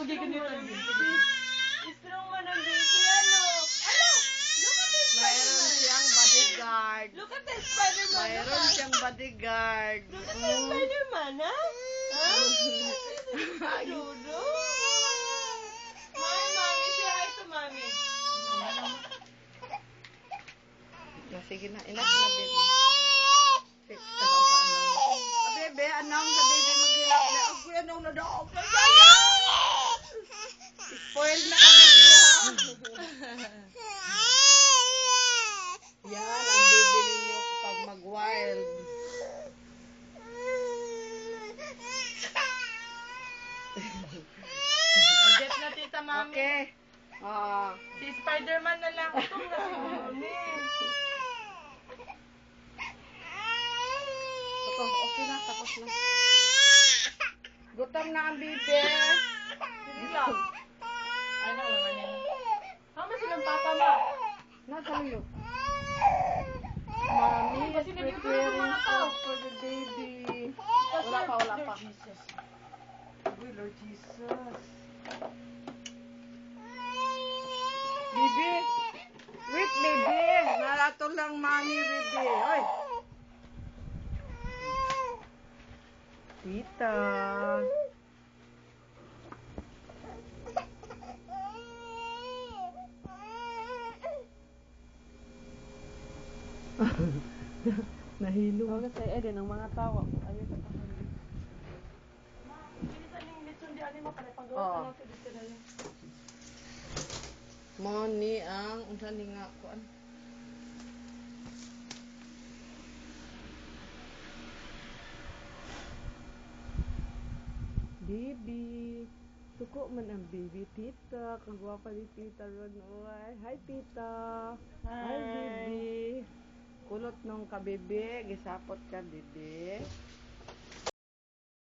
Okay, ganito. Strong man ang baby, ano? Ano? Look at this Mayroon Spider-Man. siyang bodyguard. Look at this Spider-Man. Mayroon siyang bodyguard. Look at this Spider-Man, ha? Ha? Dudu. Hi, Mommy. Say hi to Mommy. Sige na, enough na, baby. Ano ka, anong? Bebe, anong sa baby mag-ilap na. Ako anong na daw. Spoil na ka, baby, ha? Yan, ang baby ninyo kapag mag-wild. Get na, Tita Mami. Okay. Si Spider-Man na lang. Ito na si Mami. Okay na, tapos na. Gutom na ang baby. Sige lang. Ano naman yan? Tama silang papa mo. Nakaluyo. Mommy is Kasi nag-YouTube preparing mga tao. food for the baby. Wala pa. Lord Jesus. Uy, Lord Jesus. Baby. Wait, baby. Narato lang mommy, baby. Oy. Tita. Nahilo. Huwag sa Eden ang mga tao. Ayun sa pangalaman. Bilisan yung lechon di ani mo para pagawa ka lang sa dito na yun. Mo ni ang unsa ni nga kuan. Baby. Suko man ang baby, tita. Kagwapa ni tita ron. Oy. Hi, tita. Hi, baby. Kulot nung ka, baby. Gisapot ka, baby.